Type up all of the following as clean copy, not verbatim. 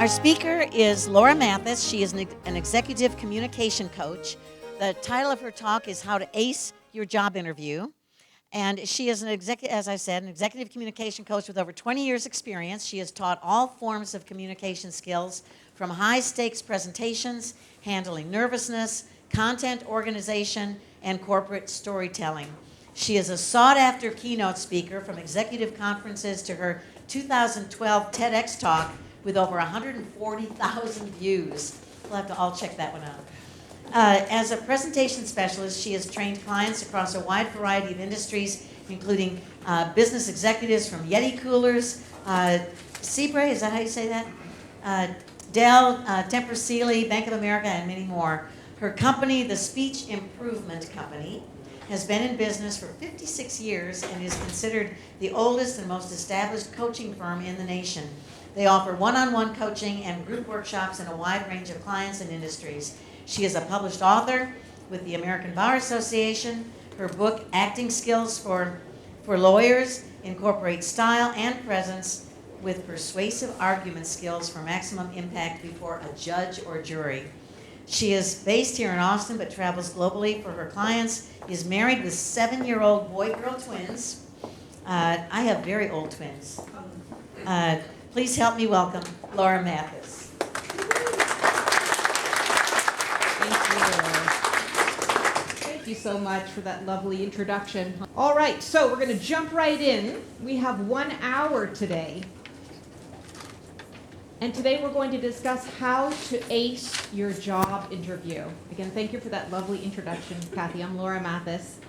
Our speaker is Laura Mathis. She is an executive communication coach. The title of her talk is How to Ace Your Job Interview. And she is, as I said, an executive communication coach with over 20 years' experience. She has taught all forms of communication skills, from high-stakes presentations, handling nervousness, content organization, and corporate storytelling. She is a sought-after keynote speaker, from executive conferences to her 2012 TEDx talk with over 140,000 views. We'll have to all check that one out. As a presentation specialist, she has trained clients across a wide variety of industries, including business executives from Yeti coolers, Seabrae, is that how you say that? Dell, Tempur Sealy, Bank of America, and many more. Her company, the Speech Improvement Company, has been in business for 56 years and is considered the oldest and most established coaching firm in the nation. They offer one-on-one coaching and group workshops in a wide range of clients and industries. She is a published author with the American Bar Association. Her book, Acting Skills for Lawyers, incorporates style and presence with persuasive argument skills for maximum impact before a judge or jury. She is based here in Austin but travels globally for her clients, is married with 7-year-old boy-girl twins. I have very old twins. Please help me welcome Laura Mathis. Thank you so much for that lovely introduction. All right, so we're going to jump right in. We have 1 hour today. And today we're going to discuss how to ace your job interview. Again, thank you for that lovely introduction, Kathy. I'm Laura Mathis.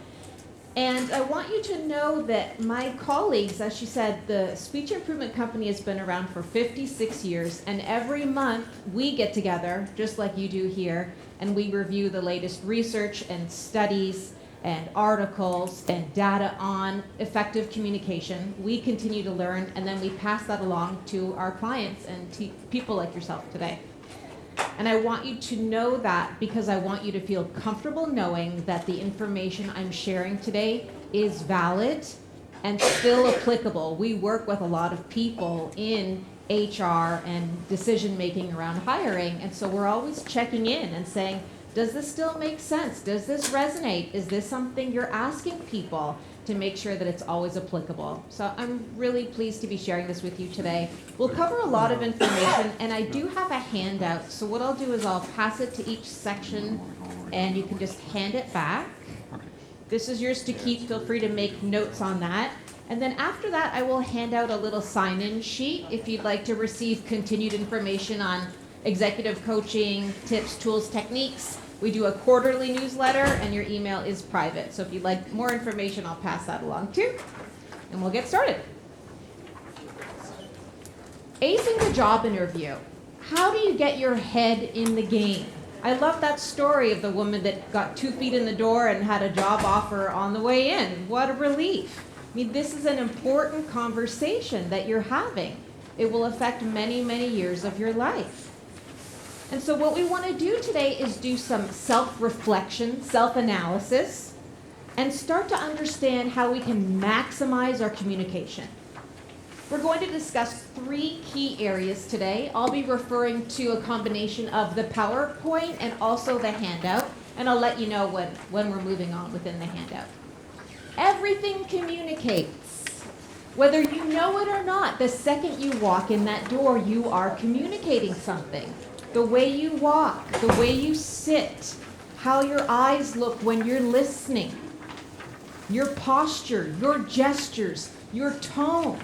And I want you to know that my colleagues, as she said, the Speech Improvement Company has been around for 56 years, and every month we get together, just like you do here, and we review the latest research and studies and articles and data on effective communication. We continue to learn, and then we pass that along to our clients and to people like yourself today. And I want you to know that because I want you to feel comfortable knowing that the information I'm sharing today is valid and still applicable. We work with a lot of people in HR and decision making around hiring, and so we're always checking in and saying, does this still make sense? Does this resonate? Is this something you're asking people, to make sure that it's always applicable? So I'm really pleased to be sharing this with you today. We'll cover a lot of information, and I do have a handout. So what I'll do is I'll pass it to each section, and you can just hand it back. This is yours to keep. Feel free to make notes on that. And then after that, I will hand out a little sign-in sheet if you'd like to receive continued information on executive coaching, tips, tools, techniques. We do a quarterly newsletter, and your email is private. So if you'd like more information, I'll pass that along too. And we'll get started. Acing the job interview. How do you get your head in the game? I love that story of the woman that got 2 feet in the door and had a job offer on the way in. What a relief. I mean, this is an important conversation that you're having. It will affect many, many years of your life. And so what we want to do today is do some self-reflection, self-analysis, and start to understand how we can maximize our communication. We're going to discuss 3 key areas today. I'll be referring to a combination of the PowerPoint and also the handout, and I'll let you know when we're moving on within the handout. Everything communicates. Whether you know it or not, the second you walk in that door, you are communicating something. The way you walk, the way you sit, how your eyes look when you're listening, your posture, your gestures, your tone.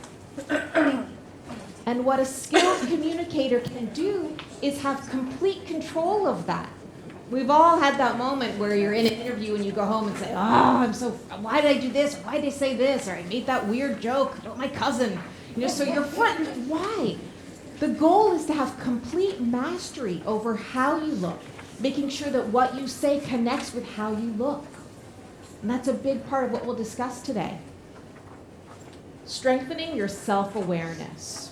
And what a skilled communicator can do is have complete control of that. We've all had that moment where you're in an interview and you go home and say, why did I do this? Why did I say this? Or I made that weird joke about my cousin. So you're front, why? The goal is to have complete mastery over how you look, making sure that what you say connects with how you look. And that's a big part of what we'll discuss today. Strengthening your self-awareness.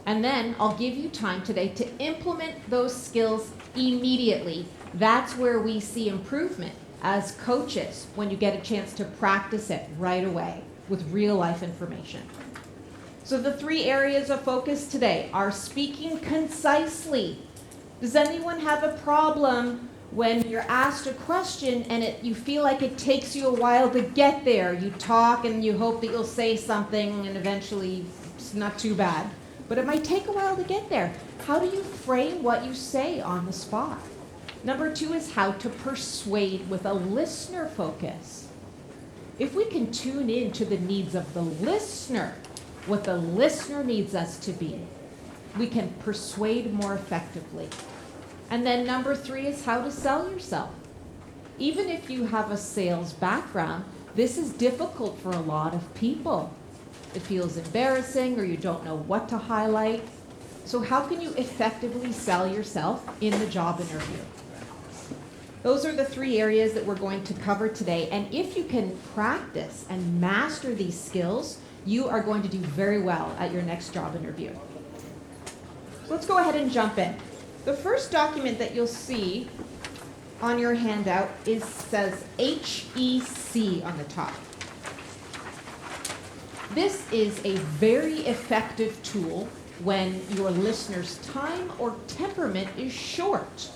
And then I'll give you time today to implement those skills immediately. That's where we see improvement as coaches, when you get a chance to practice it right away with real life information. So the 3 areas of focus today are speaking concisely. Does anyone have a problem when you're asked a question and you feel like it takes you a while to get there? You talk and you hope that you'll say something and eventually it's not too bad. But it might take a while to get there. How do you frame what you say on the spot? Number 2 is how to persuade with a listener focus. If we can tune in to the needs of the listener, what the listener needs us to be, we can persuade more effectively. And then number 3 is how to sell yourself. Even if you have a sales background, this is difficult for a lot of people. It feels embarrassing or you don't know what to highlight. So how can you effectively sell yourself in the job interview? Those are the 3 areas that we're going to cover today. And if you can practice and master these skills, you are going to do very well at your next job interview. So let's go ahead and jump in. The first document that you'll see on your handout says HEC on the top. This is a very effective tool when your listener's time or temperament is short.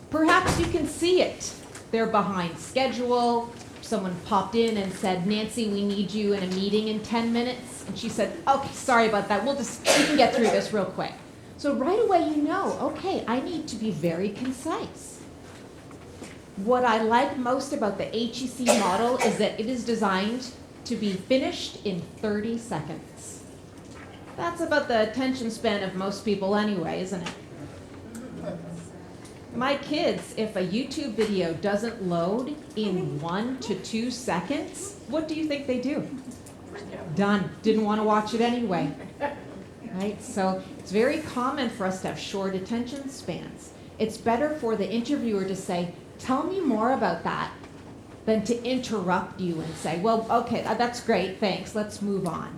Perhaps you can see it. They're behind schedule. Someone popped in and said, Nancy, we need you in a meeting in 10 minutes. And she said, okay, sorry about that. We can get through this real quick. So right away you know, okay, I need to be very concise. What I like most about the HEC model is that it is designed to be finished in 30 seconds. That's about the attention span of most people anyway, isn't it? My kids, if a YouTube video doesn't load in 1 to 2 seconds, what do you think they do? Done. Didn't want to watch it anyway. Right? So it's very common for us to have short attention spans. It's better for the interviewer to say, tell me more about that, than to interrupt you and say, well, okay, that's great, thanks, let's move on.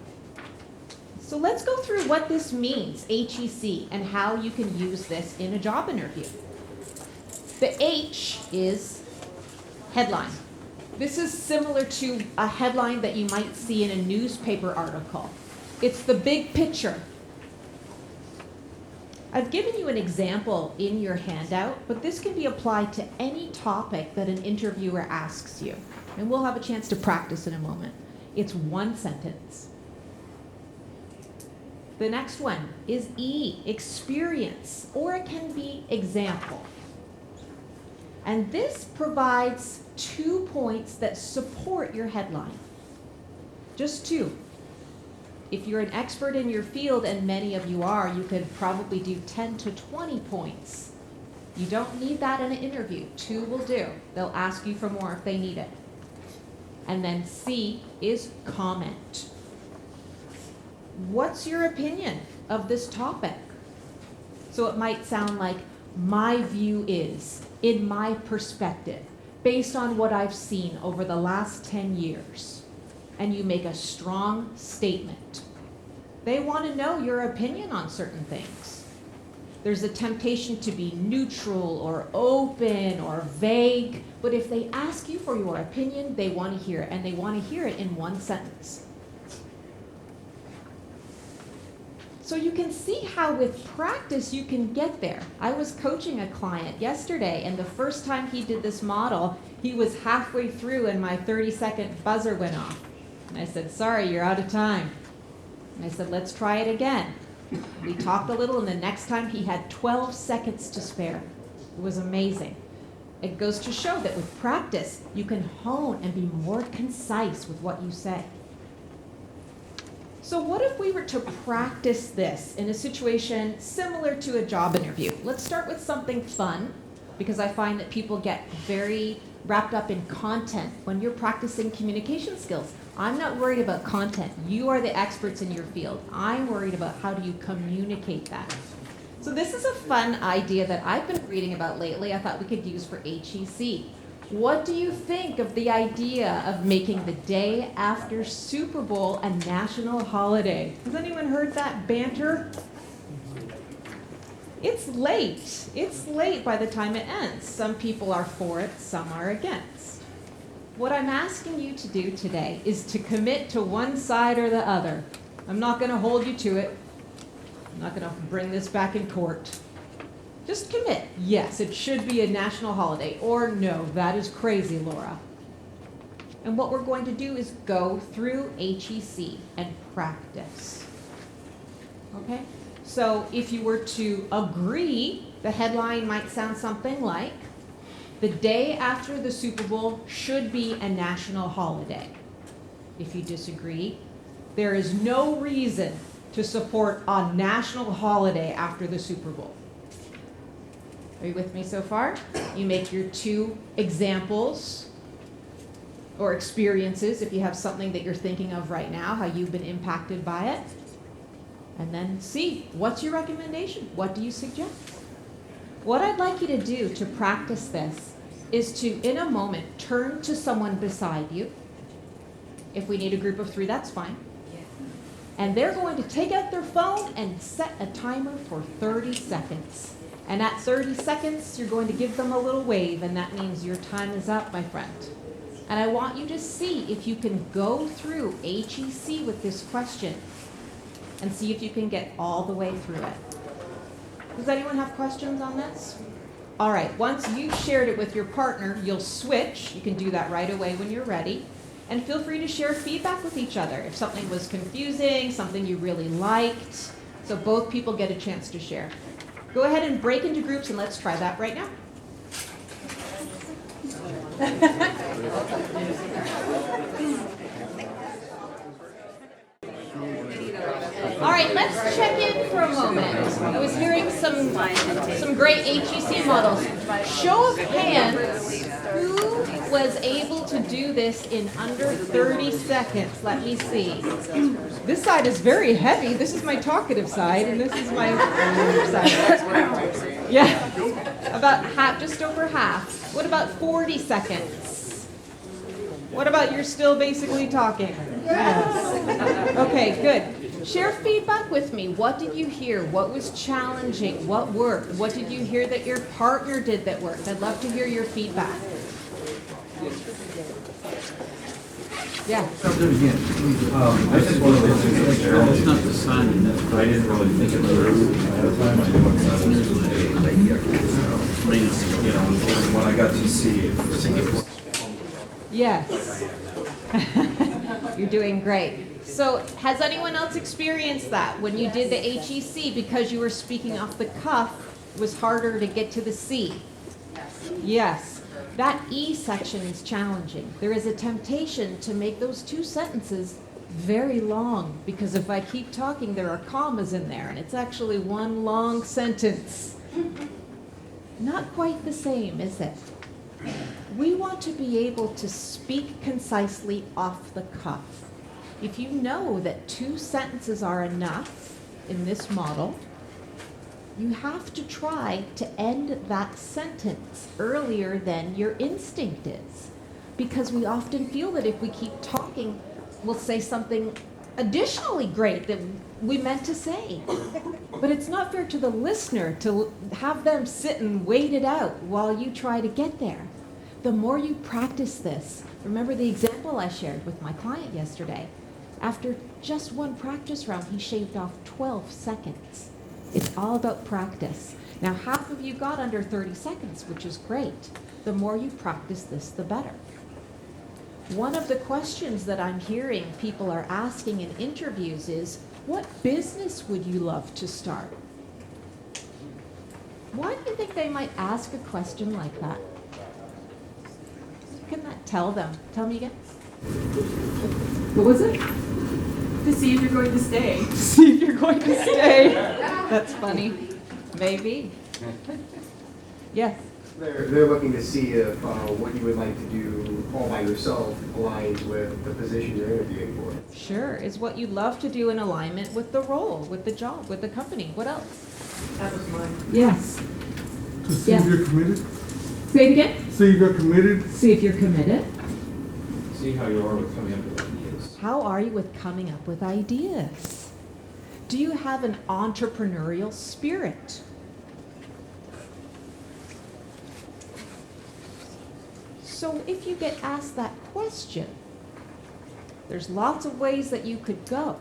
So let's go through what this means, HEC, and how you can use this in a job interview. The H is headline. This is similar to a headline that you might see in a newspaper article. It's the big picture. I've given you an example in your handout, but this can be applied to any topic that an interviewer asks you. And we'll have a chance to practice in a moment. It's 1 sentence. The next one is E, experience, or it can be example. And this provides 2 points that support your headline. Just 2. If you're an expert in your field, and many of you are, you could probably do 10 to 20 points. You don't need that in an interview. 2 will do. They'll ask you for more if they need it. And then C is comment. What's your opinion of this topic? So it might sound like, my view is, in my perspective, based on what I've seen over the last 10 years. And you make a strong statement. They want to know your opinion on certain things. There's a temptation to be neutral or open or vague, but if they ask you for your opinion, they want to hear it, and they want to hear it in 1 sentence. So you can see how with practice you can get there. I was coaching a client yesterday, and the first time he did this model, he was halfway through and my 30-second buzzer went off. And I said, sorry, you're out of time. And I said, let's try it again. We talked a little, and the next time he had 12 seconds to spare. It was amazing. It goes to show that with practice, you can hone and be more concise with what you say. So what if we were to practice this in a situation similar to a job interview? Let's start with something fun, because I find that people get very wrapped up in content when you're practicing communication skills. I'm not worried about content. You are the experts in your field. I'm worried about how do you communicate that. So this is a fun idea that I've been reading about lately. I thought we could use for HEC. What do you think of the idea of making the day after Super Bowl a national holiday? Has anyone heard that banter? It's late. It's late by the time it ends. Some people are for it, some are against. What I'm asking you to do today is to commit to one side or the other. I'm not going to hold you to it. I'm not going to bring this back in court. Just commit. Yes, it should be a national holiday. Or no, that is crazy, Laura. And what we're going to do is go through HEC and practice. Okay? So if you were to agree, the headline might sound something like, the day after the Super Bowl should be a national holiday. If you disagree, there is no reason to support a national holiday after the Super Bowl. Are you with me so far? You make your 2 examples or experiences, if you have something that you're thinking of right now, how you've been impacted by it. And then see, what's your recommendation? What do you suggest? What I'd like you to do to practice this is to, in a moment, turn to someone beside you. If we need a group of 3, that's fine. And they're going to take out their phone and set a timer for 30 seconds. And at 30 seconds, you're going to give them a little wave, and that means your time is up, my friend. And I want you to see if you can go through HEC with this question and see if you can get all the way through it. Does anyone have questions on this? All right, once you've shared it with your partner, you'll switch. You can do that right away when you're ready. And feel free to share feedback with each other. If something was confusing, something you really liked, so both people get a chance to share. Go ahead and break into groups and let's try that right now. All right, let's check in for a moment. I was hearing some great HEC models. Show of hands, who was able to do this in under 30 seconds? Let me see. This side is very heavy. This is my talkative side, and this is my side. Yeah, about half, just over half. What about 40 seconds? What about you're still basically talking? Yes. Okay, good. Share feedback with me. What did you hear? What was challenging? What worked? What did you hear that your partner did that worked? I'd love to hear your feedback. Yeah. I'll do it again. I just wanted to say, it's not the sign, that's I didn't really think it through. When I got to see it. Yes. You're doing great. So has anyone else experienced that? When you did the HEC, because you were speaking off the cuff, it was harder to get to the C? Yes. That E section is challenging. There is a temptation to make those 2 sentences very long, because if I keep talking, there are commas in there, and it's actually one long sentence. Not quite the same, is it? We want to be able to speak concisely off the cuff. If you know that 2 sentences are enough in this model, you have to try to end that sentence earlier than your instinct is. Because we often feel that if we keep talking, we'll say something additionally great that we meant to say. But it's not fair to the listener to have them sit and wait it out while you try to get there. The more you practice this, remember the example I shared with my client yesterday. After just 1 practice round, he shaved off 12 seconds. It's all about practice. Now, half of you got under 30 seconds, which is great. The more you practice this, the better. One of the questions that I'm hearing people are asking in interviews is, what business would you love to start? Why do you think they might ask a question like that? Can that tell them? Tell me again. What was it? To see if you're going to stay. See if you're going to stay. That's funny. Maybe. Yes. They're looking to see if what you would like to do all by yourself aligns with the position you're interviewing for. Sure. Is what you love to do in alignment with the role, with the job, with the company? What else? That was mine. Yes. To see if you're committed. Say it again. See if you're committed. See if you're committed. See how you are with coming up with ideas. How are you with coming up with ideas? Do you have an entrepreneurial spirit? So if you get asked that question, there's lots of ways that you could go.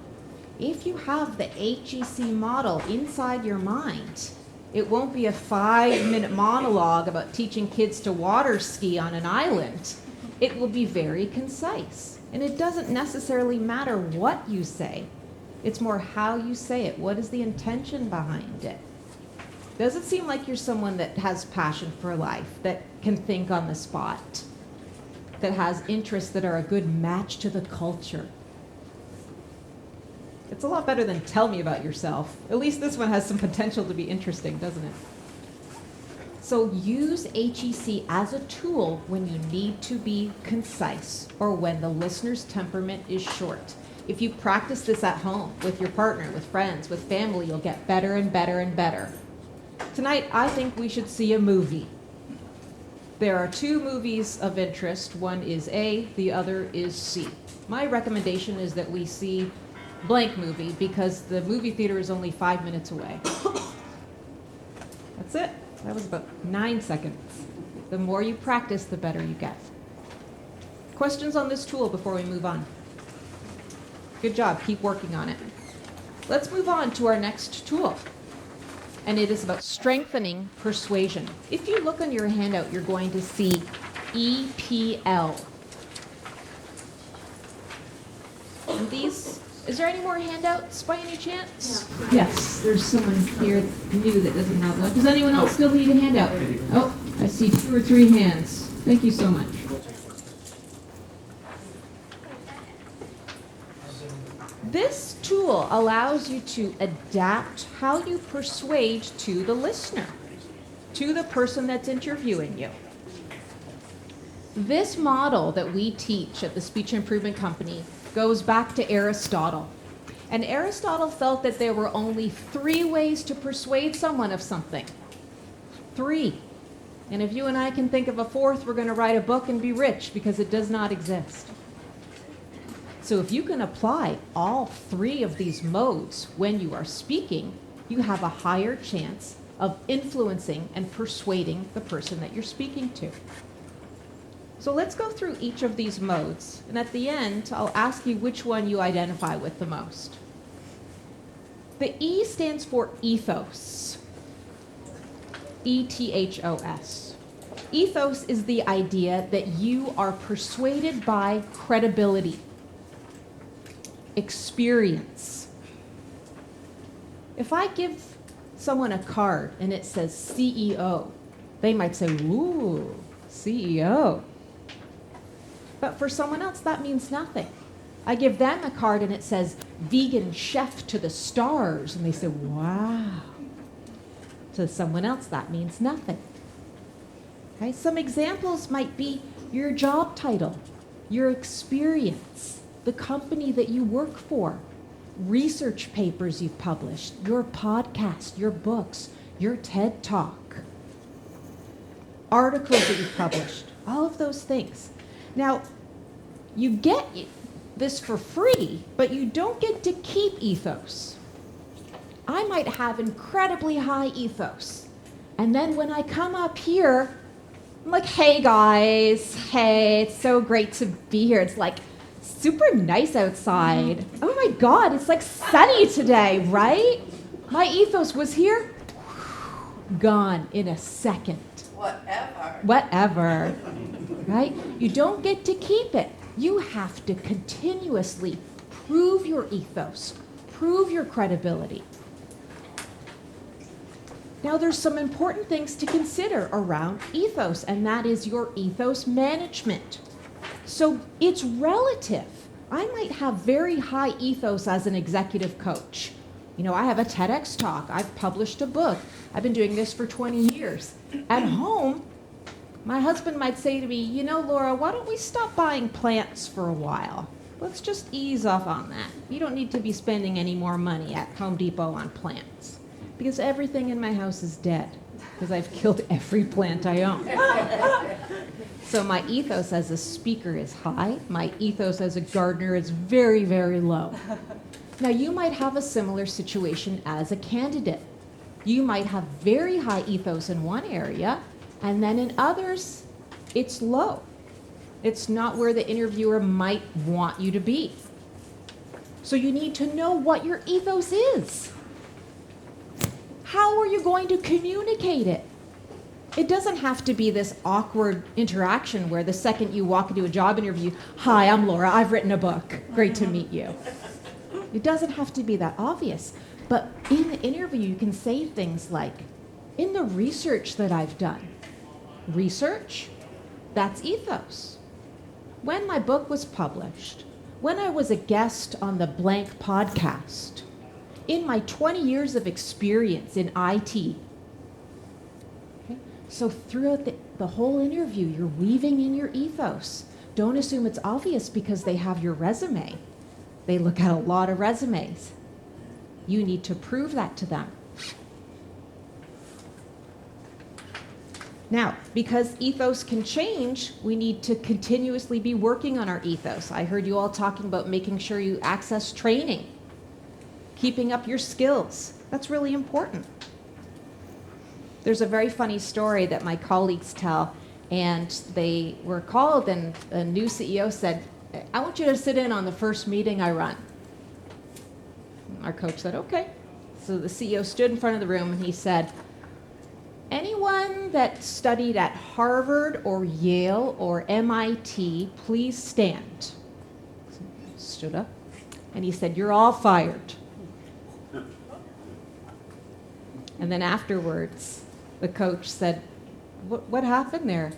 If you have the HEC model inside your mind, it won't be a 5-minute monologue about teaching kids to water ski on an island. It will be very concise. And it doesn't necessarily matter what you say. It's more how you say it. What is the intention behind it? Does it seem like you're someone that has passion for life, that can think on the spot, that has interests that are a good match to the culture? It's a lot better than tell me about yourself. At least this one has some potential to be interesting, doesn't it? So use HEC as a tool when you need to be concise or when the listener's temperament is short. If you practice this at home with your partner, with friends, with family, you'll get better and better and better. Tonight, I think we should see a movie. There are 2 movies of interest. One is A, the other is C. My recommendation is that we see blank movie because the movie theater is only 5 minutes away. That's it. That was about 9 seconds. The more you practice, the better you get. Questions on this tool before we move on? Good job. Keep working on it. Let's move on to our next tool. And it is about strengthening persuasion. If you look on your handout, you're going to see EPL. And these, is there any more handouts by any chance? Yes, there's someone here new that doesn't have one. Does anyone else still need a handout? Oh, I see 2 or 3 hands. Thank you so much. This tool allows you to adapt how you persuade to the listener, to the person that's interviewing you. This model that we teach at the Speech Improvement Company goes back to Aristotle. And Aristotle felt that there were only 3 ways to persuade someone of something. 3. And if you and I can think of a 4th, we're going to write a book and be rich because it does not exist. So if you can apply all 3 of these modes when you are speaking, you have a higher chance of influencing and persuading the person that you're speaking to. So let's go through each of these modes, and at the end, I'll ask you which one you identify with the most. The E stands for ethos. E-T-H-O-S. Ethos is the idea that you are persuaded by credibility, experience. If I give someone a card and it says CEO, they might say, ooh, CEO. But for someone else, that means nothing. I give them a card and it says vegan chef to the stars, and they say, wow. To someone else, that means nothing. Okay? Some examples might be your job title, your experience, the company that you work for, research papers you've published, your podcast, your books, your TED Talk, articles that you've published, all of those things. Now, you get this for free, but you don't get to keep ethos. I might have incredibly high ethos, and then when I come up here, I'm like, hey guys, hey, it's so great to be here. It's like super nice outside. Oh my God, it's like sunny today, right? My ethos was here, gone in a second. Whatever, right? You don't get to keep it. You have to continuously prove your ethos, prove your credibility. Now, there's some important things to consider around ethos, and that is your ethos management. So it's relative. I might have very high ethos as an executive coach. You know, I have a TEDx talk. I've published a book. I've been doing this for 20 years. At home, my husband might say to me, you know, Laura, why don't we stop buying plants for a while? Let's just ease off on that. You don't need to be spending any more money at Home Depot on plants, because everything in my house is dead, because I've killed every plant I own. So my ethos as a speaker is high. My ethos as a gardener is very, very low. Now, you might have a similar situation as a candidate. You might have very high ethos in one area, and then in others, it's low. It's not where the interviewer might want you to be. So you need to know what your ethos is. How are you going to communicate it? It doesn't have to be this awkward interaction where the second you walk into a job interview, "Hi, I'm Laura, I've written a book. Great to meet you." It doesn't have to be that obvious. But in the interview, you can say things like, "In the research that I've done." Research? That's ethos. When my book was published, when I was a guest on the blank podcast, in my 20 years of experience in IT. Okay? So throughout the whole interview, you're weaving in your ethos. Don't assume it's obvious because they have your resume. They look at a lot of resumes. You need to prove that to them. Now, because ethos can change, we need to continuously be working on our ethos. I heard you all talking about making sure you access training, keeping up your skills. That's really important. There's a very funny story that my colleagues tell, and they were called, and a new CEO said, "I want you to sit in on the first meeting I run." Our coach said, "Okay." So the CEO stood in front of the room and he said, "Anyone that studied at Harvard or Yale or MIT, please stand." So he stood up and he said, "You're all fired." And then afterwards, the coach said, What happened there?"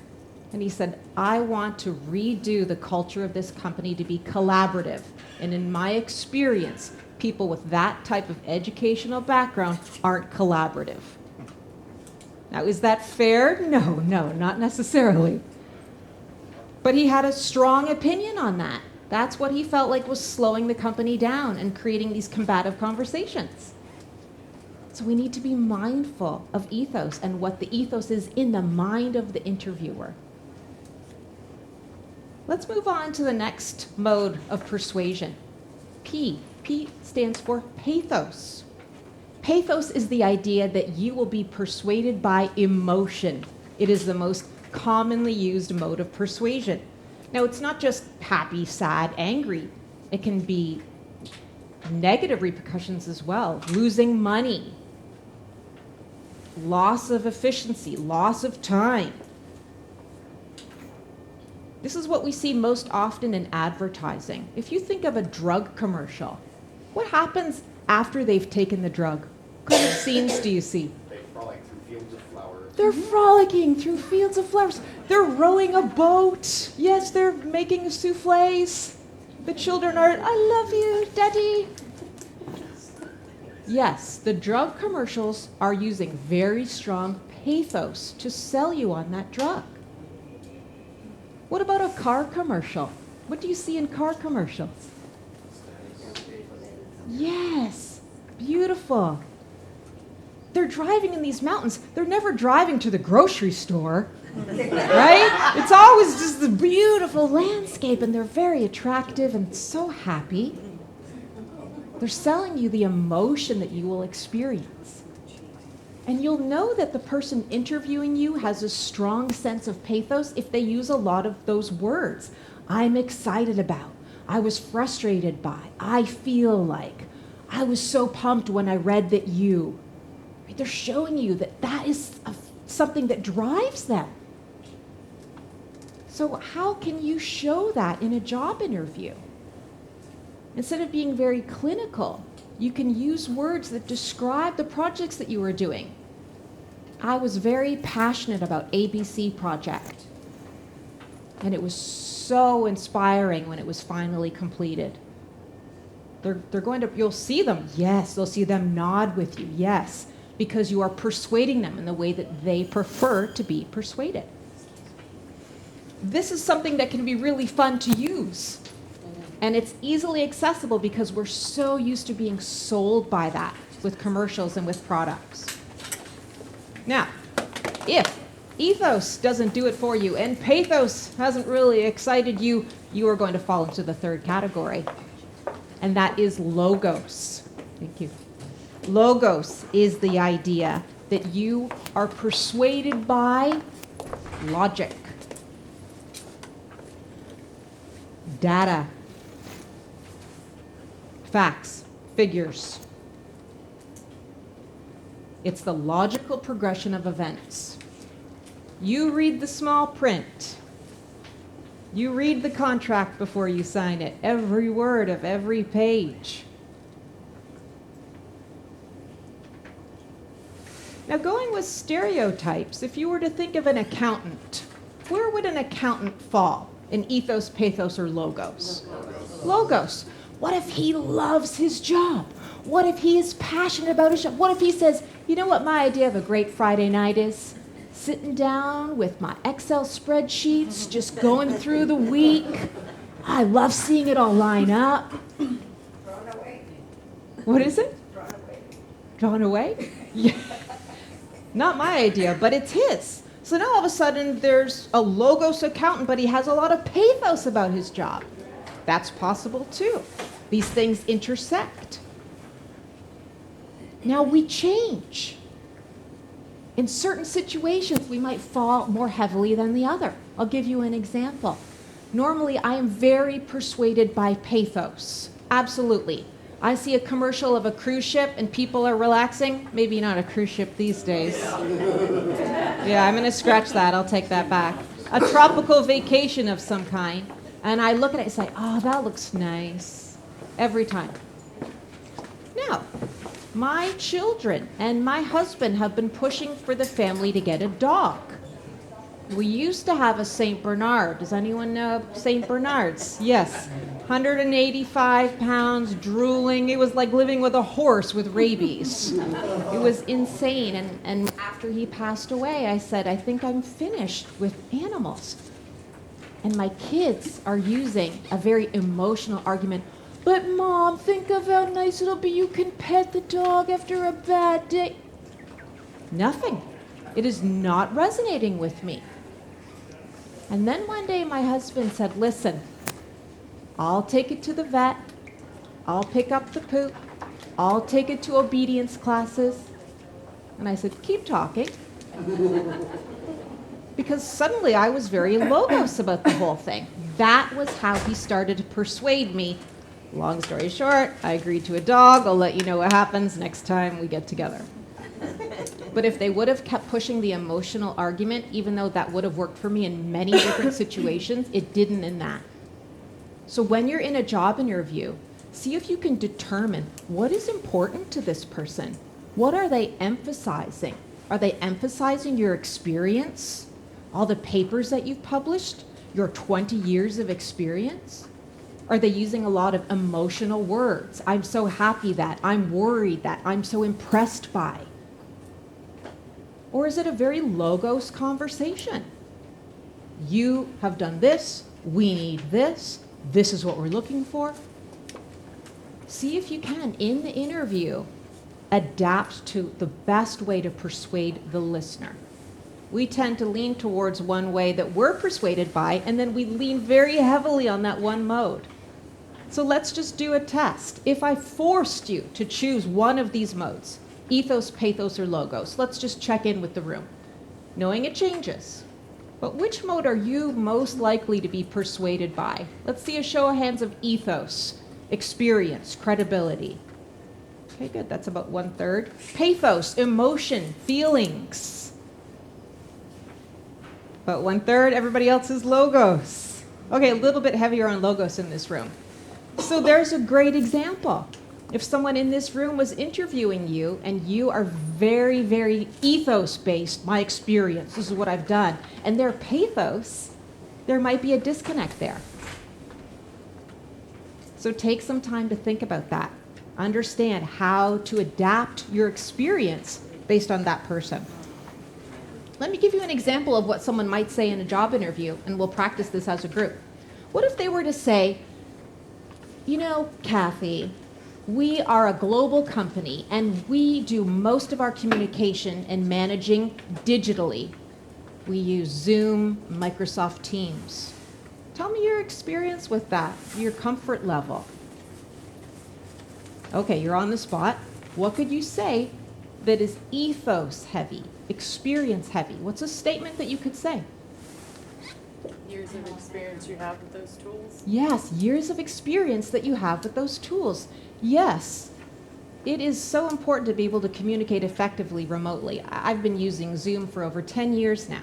And he said, "I want to redo the culture of this company to be collaborative. And in my experience, people with that type of educational background aren't collaborative." Now, is that fair? No, not necessarily. But he had a strong opinion on that. That's what he felt like was slowing the company down and creating these combative conversations. So we need to be mindful of ethos and what the ethos is in the mind of the interviewer. Let's move on to the next mode of persuasion. P stands for pathos. Pathos is the idea that you will be persuaded by emotion. It is the most commonly used mode of persuasion. Now, it's not just happy, sad, angry. It can be negative repercussions as well. Losing money, loss of efficiency, loss of time. This is what we see most often in advertising. If you think of a drug commercial, what happens after they've taken the drug? What kind of scenes do you see? They frolic through fields of flowers. They're frolicking through fields of flowers. They're rowing a boat. Yes, they're making souffles. The children are, "I love you, Daddy." Yes, the drug commercials are using very strong pathos to sell you on that drug. What about a car commercial? What do you see in car commercials? Yes, beautiful. They're driving in these mountains. They're never driving to the grocery store, right? It's always just the beautiful landscape, and they're very attractive and so happy. They're selling you the emotion that you will experience. And you'll know that the person interviewing you has a strong sense of pathos if they use a lot of those words. I'm excited about, I was frustrated by, I feel like, I was so pumped when I read that you. They're showing you that that is something that drives them. So how can you show that in a job interview? Instead of being very clinical, you can use words that describe the projects that you were doing. I was very passionate about ABC project, and it was so inspiring when it was finally completed. They're going to, you'll see them, yes, they'll see them nod with you, yes, because you are persuading them in the way that they prefer to be persuaded. This is something that can be really fun to use. And it's easily accessible because we're so used to being sold by that with commercials and with products. Now, if ethos doesn't do it for you and pathos hasn't really excited you, you are going to fall into the third category. And that is logos. Thank you. Logos is the idea that you are persuaded by logic. data, facts, figures. It's the logical progression of events. You read the small print. You read the contract before you sign it, every word of every page. Now, going with stereotypes, if you were to think of an accountant, where would an accountant fall? In ethos, pathos, or logos? Logos. What if he loves his job? What if he is passionate about his job? What if he says, you know what my idea of a great Friday night is? Sitting down with my Excel spreadsheets, just going through the week. I love seeing it all line up. Drawn away. What is it? Drawn away. Drawn away? Yeah. Not my idea, but it's his. So now all of a sudden there's a logos accountant, but he has a lot of pathos about his job. That's possible too. These things intersect. Now we change. In certain situations, we might fall more heavily than the other. I'll give you an example. Normally, I am very persuaded by pathos. Absolutely. I see a commercial of a cruise ship and people are relaxing. Maybe not a cruise ship these days. Yeah, I'm going to scratch that. I'll take that back. A tropical vacation of some kind. And I look at it and say, oh, that looks nice. Every time. Now, my children and my husband have been pushing for the family to get a dog. We used to have a St. Bernard. Does anyone know St. Bernards? Yes. 185 pounds, drooling. It was like living with a horse with rabies. It was insane. And after he passed away, I said, I think I'm finished with animals. And my kids are using a very emotional argument. But Mom, think of how nice it'll be. You can pet the dog after a bad day. Nothing. It is not resonating with me. And then one day my husband said, listen, I'll take it to the vet. I'll pick up the poop. I'll take it to obedience classes. And I said, keep talking. Because suddenly I was very logos about the whole thing. That was how he started to persuade me. Long story short, I agreed to a dog. I'll let you know what happens next time we get together. But if they would have kept pushing the emotional argument, even though that would have worked for me in many different situations, it didn't in that. So when you're in a job interview, see if you can determine what is important to this person. What are they emphasizing? Are they emphasizing your experience? All the papers that you've published? Your 20 years of experience? Are they using a lot of emotional words? I'm so happy that, I'm worried that, I'm so impressed by. Or is it a very logos conversation? You have done this, we need this, this is what we're looking for. See if you can, in the interview, adapt to the best way to persuade the listener. We tend to lean towards one way that we're persuaded by, and then we lean very heavily on that one mode. So let's just do a test. If I forced you to choose one of these modes, ethos, pathos, or logos, let's just check in with the room, knowing it changes. But which mode are you most likely to be persuaded by? Let's see a show of hands of ethos, experience, credibility. Okay, good, that's about 1/3. Pathos, emotion, feelings. About 1/3, everybody else is logos. Okay, a little bit heavier on logos in this room. So there's a great example. If someone in this room was interviewing you and you are very, very ethos-based, my experience, this is what I've done, and their pathos, there might be a disconnect there. So take some time to think about that. Understand how to adapt your experience based on that person. Let me give you an example of what someone might say in a job interview, and we'll practice this as a group. What if they were to say, you know, Kathy, we are a global company and we do most of our communication and managing digitally. We use Zoom, Microsoft Teams. Tell me your experience with that, your comfort level. Okay, you're on the spot. What could you say that is ethos heavy, experience heavy? What's a statement that you could say? Years of experience you have with those tools? Yes, years of experience that you have with those tools. Yes, it is so important to be able to communicate effectively remotely. I've been using Zoom for over 10 years now.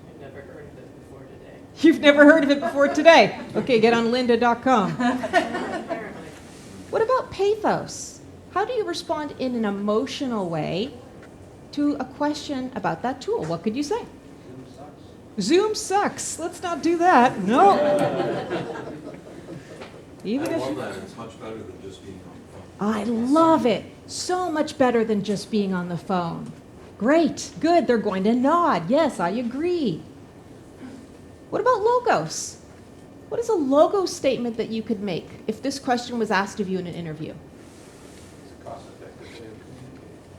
I've never heard of it before today. You've never heard of it before today. Okay, get on lynda.com. Apparently. What about pathos? How do you respond in an emotional way to a question about that tool? What could you say? Zoom sucks. Let's not do that. No. Even I if love that. It's much better than just being on the phone. I love it. So much better than just being on the phone. Great. Good. They're going to nod. Yes, I agree. What about logos? What is a logo statement that you could make if this question was asked of you in an interview?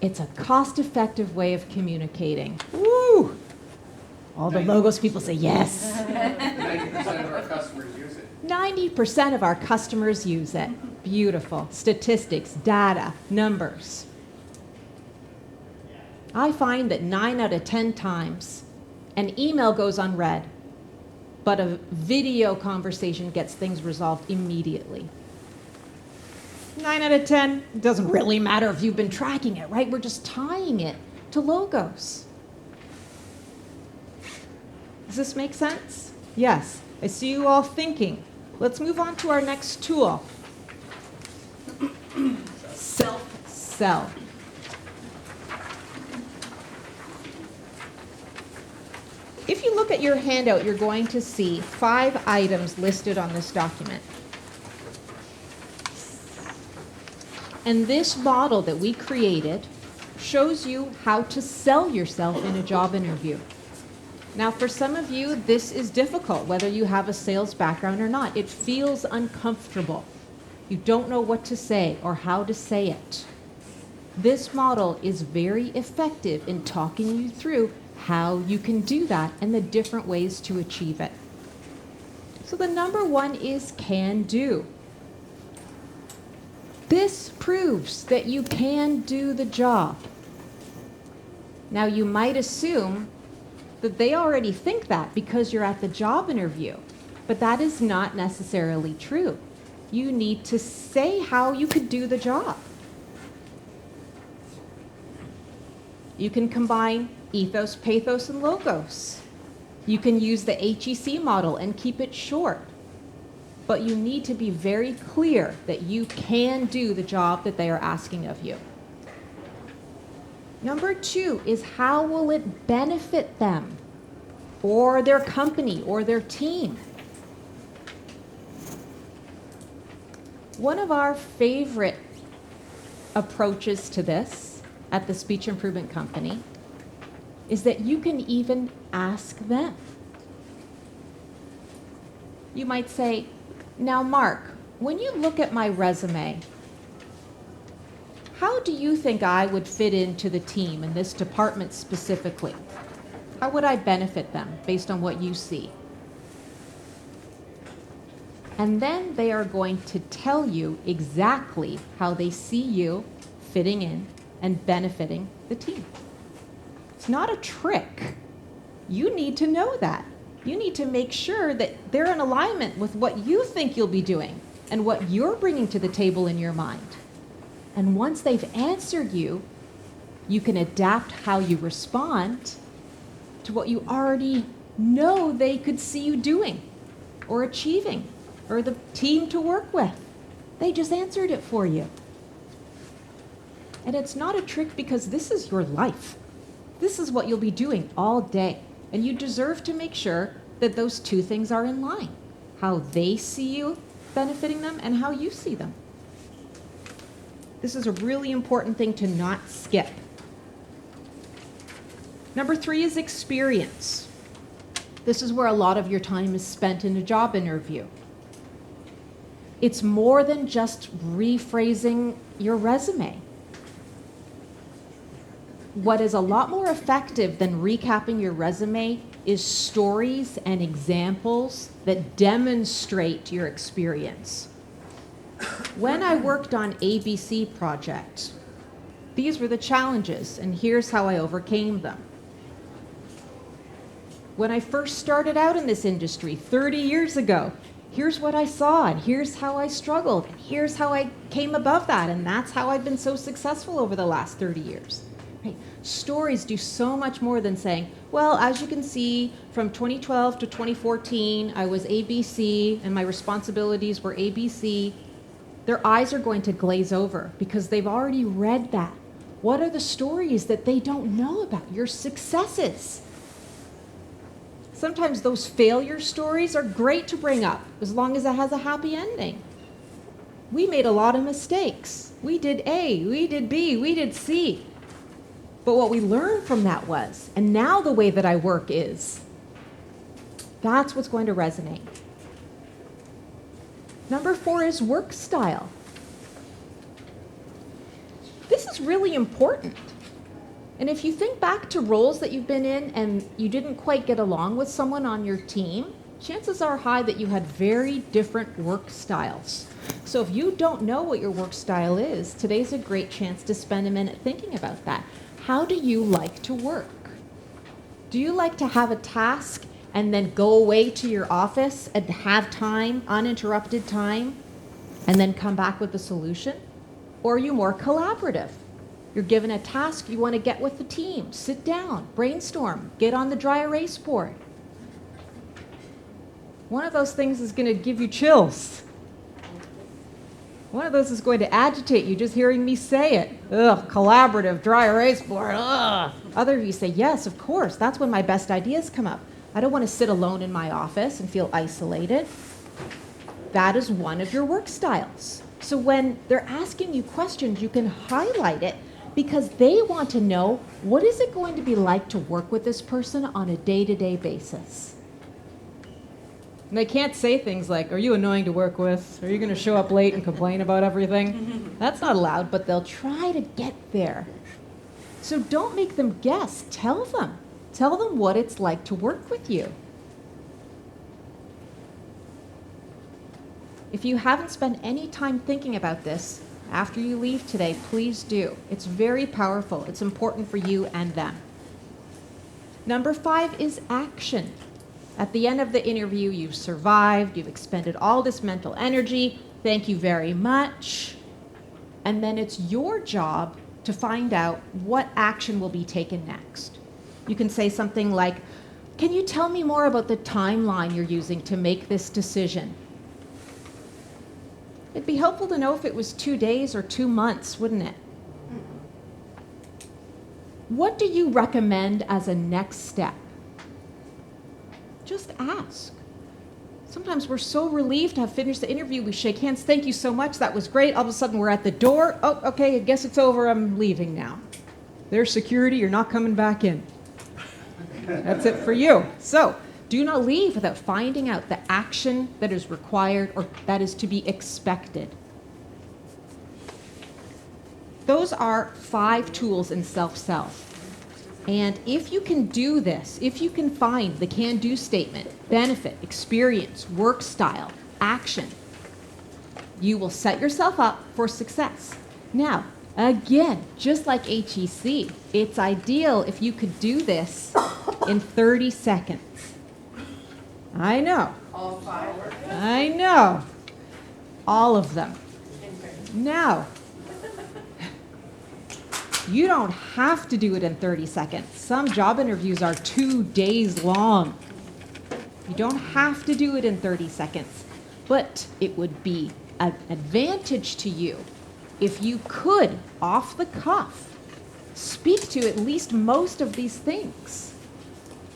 It's a cost-effective way of communicating. Woo! All the logos people say yes. 90% of our customers use it. 90% of our customers use it. Beautiful. Statistics, data, numbers. I find that 9 out of 10 times an email goes unread, but a video conversation gets things resolved immediately. 9 out of 10, it doesn't really matter if you've been tracking it, right? We're just tying it to logos. Does this make sense? Yes. I see you all thinking. Let's move on to our next tool. Self-sell. If you look at your handout, you're going to see 5 items listed on this document. And this model that we created shows you how to sell yourself in a job interview. Now, for some of you, this is difficult, whether you have a sales background or not. It feels uncomfortable. You don't know what to say or how to say it. This model is very effective in talking you through how you can do that and the different ways to achieve it. So the number 1 is can do. This proves that you can do the job. Now, you might assume that they already think that because you're at the job interview, but that is not necessarily true. You need to say how you could do the job. You can combine ethos, pathos, and logos. You can use the HEC model and keep it short. But you need to be very clear that you can do the job that they are asking of you. Number 2 is how will it benefit them or their company or their team? One of our favorite approaches to this at the Speech Improvement Company is that you can even ask them. You might say, now, Mark, when you look at my resume, how do you think I would fit into the team in this department specifically? How would I benefit them based on what you see? And then they are going to tell you exactly how they see you fitting in and benefiting the team. It's not a trick. You need to know that. You need to make sure that they're in alignment with what you think you'll be doing and what you're bringing to the table in your mind. And once they've answered you, you can adapt how you respond to what you already know they could see you doing or achieving or the team to work with. They just answered it for you. And it's not a trick because this is your life. This is what you'll be doing all day. And you deserve to make sure that those 2 things are in line. How they see you benefiting them and how you see them. This is a really important thing to not skip. Number 3 is experience. This is where a lot of your time is spent in a job interview. It's more than just rephrasing your resume. What is a lot more effective than recapping your resume is stories and examples that demonstrate your experience. When I worked on ABC project, these were the challenges, and here's how I overcame them. When I first started out in this industry 30 years ago, here's what I saw, and here's how I struggled, and here's how I came above that, and that's how I've been so successful over the last 30 years. Right? Stories do so much more than saying, well, as you can see, from 2012 to 2014, I was ABC, and my responsibilities were ABC. Their eyes are going to glaze over because they've already read that. What are the stories that they don't know about? Your successes. Sometimes those failure stories are great to bring up as long as it has a happy ending. We made a lot of mistakes. We did A, we did B, we did C. But what we learned from that was, and now the way that I work is, that's what's going to resonate. Number 4 is work style. This is really important. And if you think back to roles that you've been in and you didn't quite get along with someone on your team, chances are high that you had very different work styles. So if you don't know what your work style is, today's a great chance to spend a minute thinking about that. How do you like to work? Do you like to have a task and then go away to your office and have time, uninterrupted time, and then come back with a solution? Or are you more collaborative? You're given a task, you want to get with the team, sit down, brainstorm, get on the dry erase board. One of those things is going to give you chills. One of those is going to agitate you just hearing me say it. Ugh, collaborative, dry erase board, ugh. Other of you say, yes, of course, that's when my best ideas come up. I don't want to sit alone in my office and feel isolated. That is one of your work styles. So when they're asking you questions, you can highlight it because they want to know, what is it going to be like to work with this person on a day-to-day basis? And they can't say things like, are you annoying to work with? Are you going to show up late and complain about everything? That's not allowed, but they'll try to get there. So don't make them guess. Tell them. Tell them what it's like to work with you. If you haven't spent any time thinking about this, after you leave today, please do. It's very powerful. It's important for you and them. Number 5 is action. At the end of the interview, you've survived, you've expended all this mental energy. Thank you very much. And then it's your job to find out what action will be taken next. You can say something like, can you tell me more about the timeline you're using to make this decision? It'd be helpful to know if it was 2 days or 2 months, wouldn't it? What do you recommend as a next step? Just ask. Sometimes we're so relieved to have finished the interview, we shake hands, thank you so much, that was great. All of a sudden we're at the door. Oh, okay, I guess it's over, I'm leaving now. There's security, you're not coming back in. That's it for you. So, do not leave without finding out the action that is required or that is to be expected. Those are 5 tools in self-self. And if you can do this, if you can find the can-do statement, benefit, experience, work style, action, you will set yourself up for success. Now, again, just like HEC, it's ideal if you could do this in 30 seconds. I know. All 5 I know. All of them. Now, you don't have to do it in 30 seconds. Some job interviews are 2 days long. You don't have to do it in 30 seconds, but it would be an advantage to you if you could, off the cuff, speak to at least most of these things.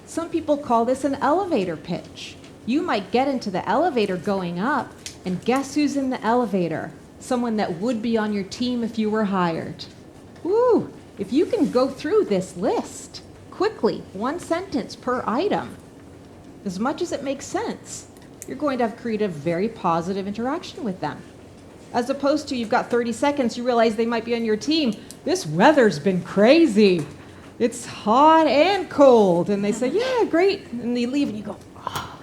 Some people call this an elevator pitch. You might get into the elevator going up, and guess who's in the elevator? Someone that would be on your team if you were hired. Woo! If you can go through this list quickly, 1 sentence per item, as much as it makes sense, you're going to have created a very positive interaction with them. As opposed to you've got 30 seconds, you realize they might be on your team. This weather's been crazy. It's hot and cold. And they say, yeah, great. And they leave and you go, oh.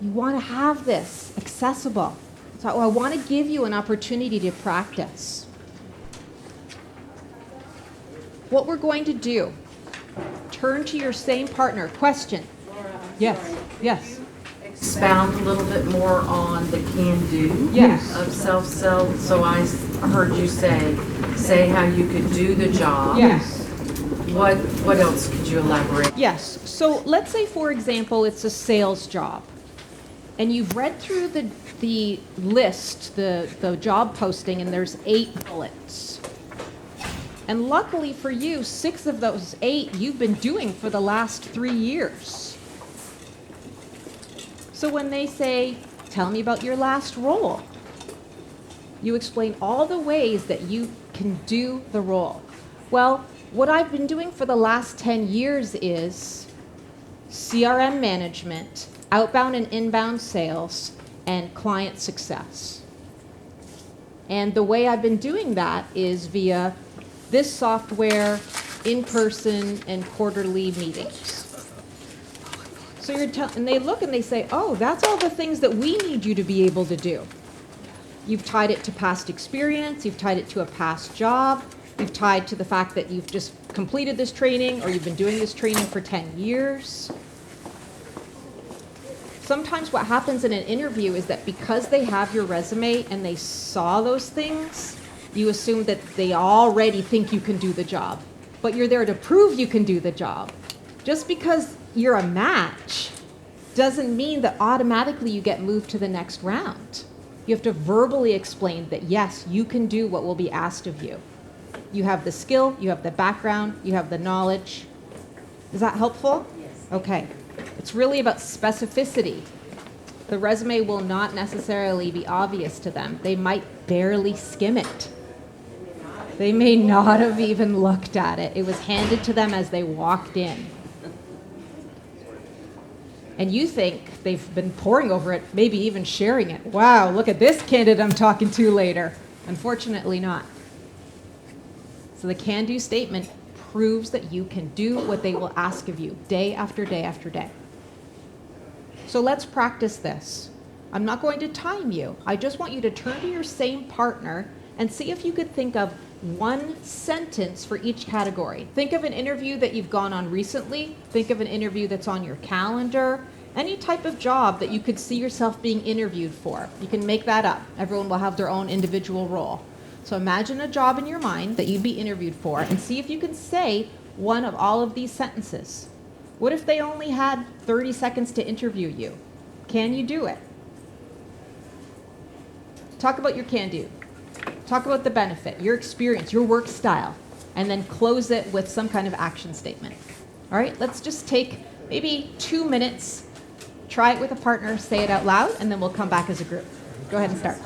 You want to have this accessible. So I want to give you an opportunity to practice. What we're going to do, turn to your same partner. Question. Yes. Yes. Expound a little bit more on the can-do Yes. of self-sell. So I heard you say how you could do the job. Yes. What else could you elaborate? Yes. So let's say, for example, it's a sales job, and you've read through the list, the job posting, and there's 8 bullets. And luckily for you, 6 of those 8 you've been doing for the last 3 years. So when they say, tell me about your last role, you explain all the ways that you can do the role. Well, what I've been doing for the last 10 years is CRM management, outbound and inbound sales, and client success. And the way I've been doing that is via this software, in-person, and quarterly meetings. So and they look and they say, oh, that's all the things that we need you to be able to do. You've tied it to past experience, you've tied it to a past job, you've tied to the fact that you've just completed this training or you've been doing this training for 10 years. Sometimes what happens in an interview is that because they have your resume and they saw those things, you assume that they already think you can do the job. But you're there to prove you can do the job. Just because you're a match doesn't mean that automatically you get moved to the next round. You have to verbally explain that, yes, you can do what will be asked of you. You have the skill, you have the background, you have the knowledge. Is that helpful? Yes. Okay. It's really about specificity. The resume will not necessarily be obvious to them. They might barely skim it. They may not have even looked at it. It was handed to them as they walked in. And you think they've been poring over it, maybe even sharing it. Wow, look at this candidate I'm talking to later. Unfortunately not. So the can-do statement proves that you can do what they will ask of you day after day after day. So let's practice this. I'm not going to time you. I just want you to turn to your same partner and see if you could think of one sentence for each category. Think of an interview that you've gone on recently. Think of an interview that's on your calendar. Any type of job that you could see yourself being interviewed for. You can make that up. Everyone will have their own individual role. So imagine a job in your mind that you'd be interviewed for and see if you can say one of all of these sentences. What if they only had 30 seconds to interview you? Can you do it? Talk about your can-do. Talk about the benefit, your experience, your work style, and then close it with some kind of action statement. All right, let's just take maybe 2 minutes, try it with a partner, say it out loud, and then we'll come back as a group. Go ahead and start.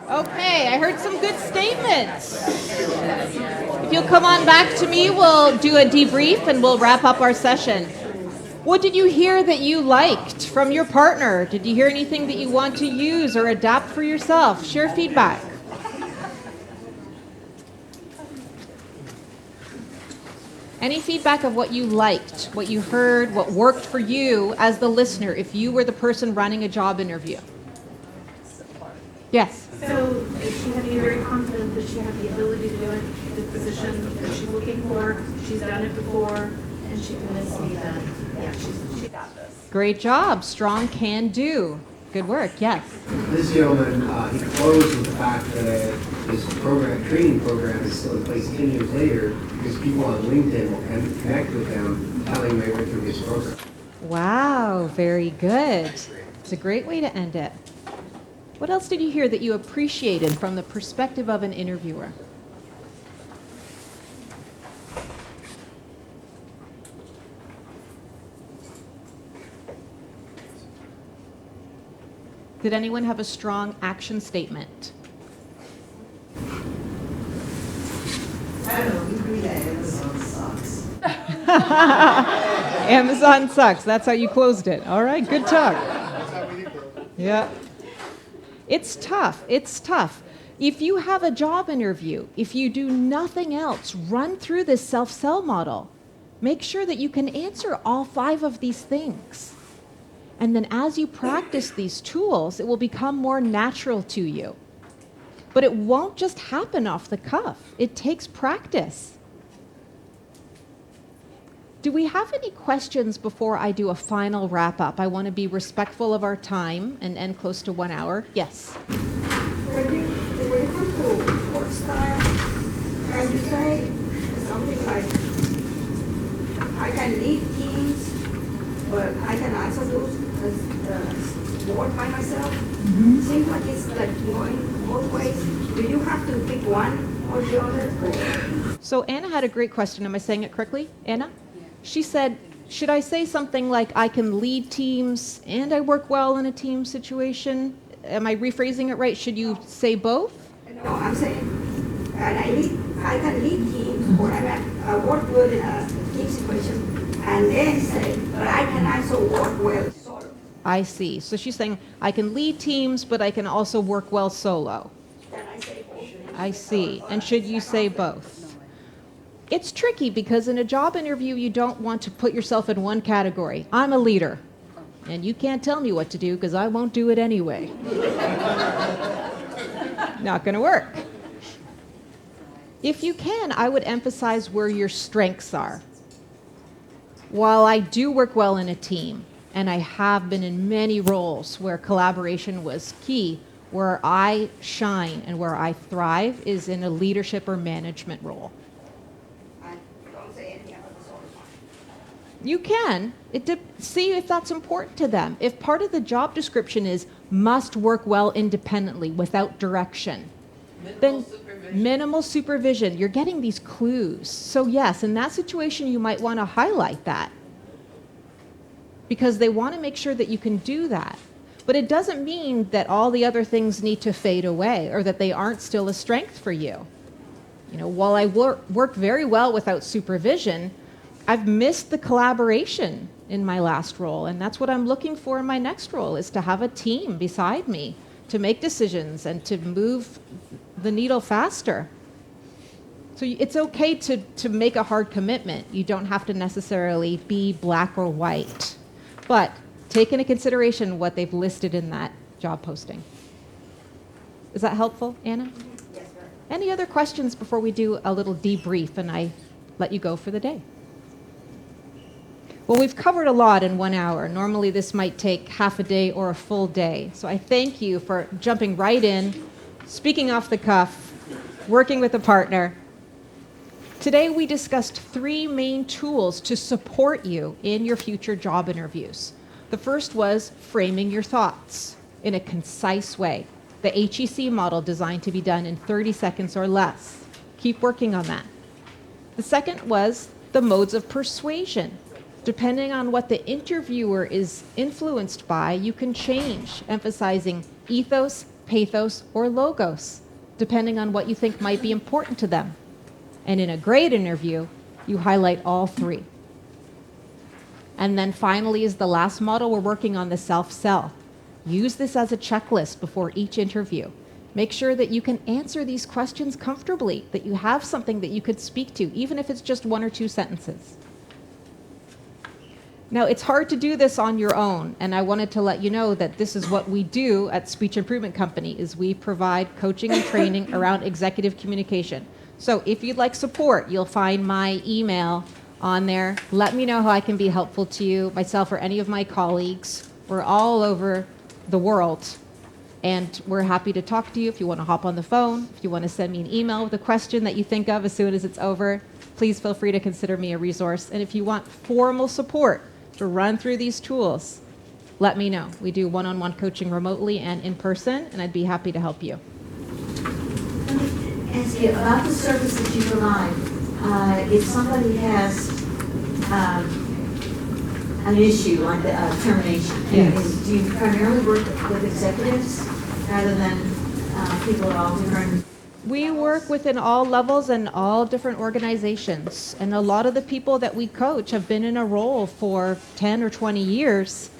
Okay, I heard some good statements. If you'll come on back to me, we'll do a debrief and we'll wrap up our session. What did you hear that you liked from your partner? Did you hear anything that you want to use or adapt for yourself? Share feedback. Any feedback of what you liked, what you heard, what worked for you as the listener if you were the person running a job interview? Yes. So she had to be very confident that she had the ability to do it, the position that she's looking for. She's done it before, and she convinced me that, yeah, she got this. Great job. Strong can do. Good work. Yes. This gentleman, he closed with the fact that his training program is still in place 10 years later because people on LinkedIn will connect with him, telling him they went through his program. Wow. Very good. It's a great way to end it. What else did you hear that you appreciated from the perspective of an interviewer? Did anyone have a strong action statement? I don't know, we read that Amazon sucks. Amazon sucks. That's how you closed it. All right, good talk. Yeah. It's tough. It's tough. If you have a job interview, if you do nothing else, run through this self-sell model. Make sure that you can answer all 5 of these things. And then as you practice these tools, it will become more natural to you. But it won't just happen off the cuff. It takes practice. Do we have any questions before I do a final wrap up? I want to be respectful of our time and end close to 1 hour. Yes. When you come to work style, can you say something like, I can lead teams, but I can also do work by myself? Seems like it's like going both ways. Do you have to pick one or the other? So Anna had a great question. Am I saying it correctly, Anna? She said, should I say something like I can lead teams and I work well in a team situation? Am I rephrasing it right? Should you say both? No, I'm saying I can lead teams or I work good in a team situation and then say, but I can also work well solo. I see. So she's saying I can lead teams, but I can also work well solo. Then I say both. I see. And should you say both? It's tricky because in a job interview, you don't want to put yourself in one category. I'm a leader, and you can't tell me what to do because I won't do it anyway. Not going to work. If you can, I would emphasize where your strengths are. While I do work well in a team, and I have been in many roles where collaboration was key, where I shine and where I thrive is in a leadership or management role. You can. See if that's important to them. If part of the job description is must work well independently without direction, then minimal supervision. You're getting these clues. So yes, in that situation, you might want to highlight that because they want to make sure that you can do that. But it doesn't mean that all the other things need to fade away or that they aren't still a strength for you. You know, while I work very well without supervision, I've missed the collaboration in my last role, and that's what I'm looking for in my next role, is to have a team beside me to make decisions and to move the needle faster. So it's okay to make a hard commitment. You don't have to necessarily be black or white, but take into consideration what they've listed in that job posting. Is that helpful, Anna? Yes, sir. Any other questions before we do a little debrief and I let you go for the day? Well, we've covered a lot in 1 hour. Normally this might take half a day or a full day. So I thank you for jumping right in, speaking off the cuff, working with a partner. Today we discussed 3 main tools to support you in your future job interviews. The first was framing your thoughts in a concise way. The HEC model designed to be done in 30 seconds or less. Keep working on that. The second was the modes of persuasion. Depending on what the interviewer is influenced by, you can change, emphasizing ethos, pathos, or logos, depending on what you think might be important to them. And in a great interview, you highlight all 3. And then finally is the last model we're working on, the self-sell. Use this as a checklist before each interview. Make sure that you can answer these questions comfortably, that you have something that you could speak to, even if it's just 1 or 2 sentences. Now, it's hard to do this on your own, and I wanted to let you know that this is what we do at Speech Improvement Company, is we provide coaching and training around executive communication. So if you'd like support, you'll find my email on there. Let me know how I can be helpful to you, myself or any of my colleagues. We're all over the world, and we're happy to talk to you if you want to hop on the phone, if you want to send me an email with a question that you think of as soon as it's over. Please feel free to consider me a resource. And if you want formal support to run through these tools, let me know. We do one-on-one coaching remotely and in person, and I'd be happy to help you. Ask you about the service that you provide. If somebody has an issue like the termination, Yes. do you primarily work with executives rather than people at all different? We work within all levels and all different organizations. And a lot of the people that we coach have been in a role for 10 or 20 years.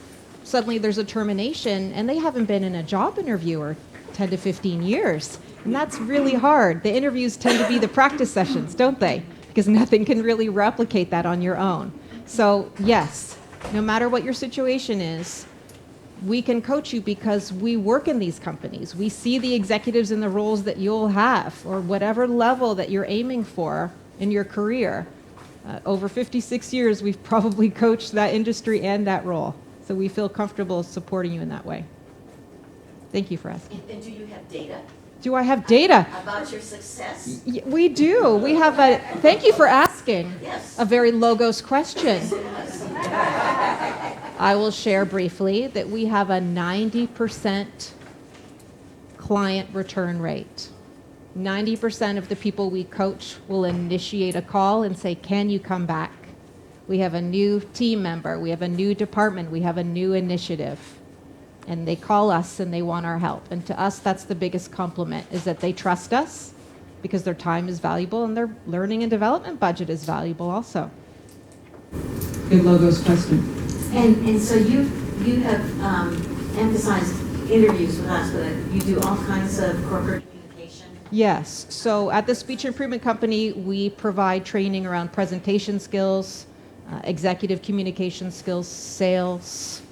Suddenly there's a termination and they haven't been in a job interview or 10 to 15 years. And that's really hard. The interviews tend to be the practice sessions, don't they? Because nothing can really replicate that on your own. So yes, no matter what your situation is, we can coach you because we work in these companies. We see the executives in the roles that you'll have, or whatever level that you're aiming for in your career. Over 56 years, we've probably coached that industry and that role. So we feel comfortable supporting you in that way. Thank you for asking. And do you have data Do I have data? about your success? We do. We have a, thank you for asking Yes. a very Logos question. I will share briefly that we have a 90% client return rate. 90% of the people we coach will initiate a call and say, can you come back? We have a new team member, we have a new department, we have a new initiative. And they call us and they want our help. And to us, that's the biggest compliment, is that they trust us because their time is valuable and their learning and development budget is valuable also. Good Logos question. And so you have emphasized interviews with us, but you do all kinds of corporate communication. Yes. So at the Speech Improvement Company, we provide training around presentation skills, executive communication skills, sales.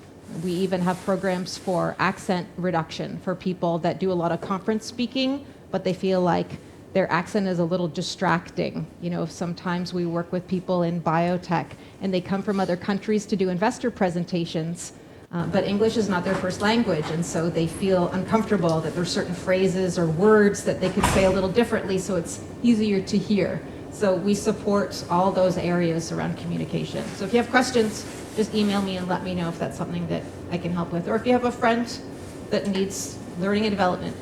We even have programs for accent reduction for people that do a lot of conference speaking, but they feel like their accent is a little distracting. You know, sometimes we work with people in biotech and they come from other countries to do investor presentations, but English is not their first language, and so they feel uncomfortable that there's certain phrases or words that they could say a little differently, so it's easier to hear. So we support all those areas around communication. So if you have questions, just email me and let me know if that's something that I can help with, or if you have a friend that needs learning and development.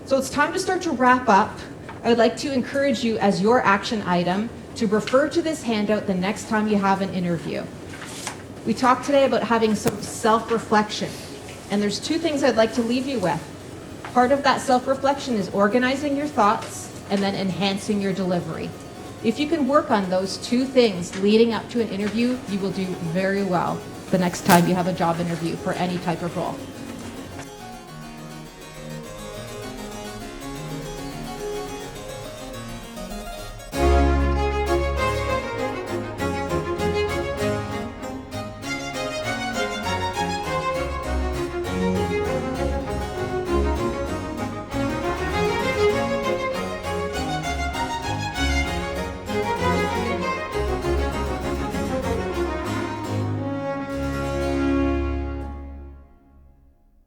So it's time to start to wrap up. I would like to encourage you, as your action item, to refer to this handout the next time you have an interview. We talked today about having some self-reflection, and there's two things I'd like to leave you with. Part of that self-reflection is organizing your thoughts and then enhancing your delivery. If you can work on those two things leading up to an interview, you will do very well the next time you have a job interview for any type of role.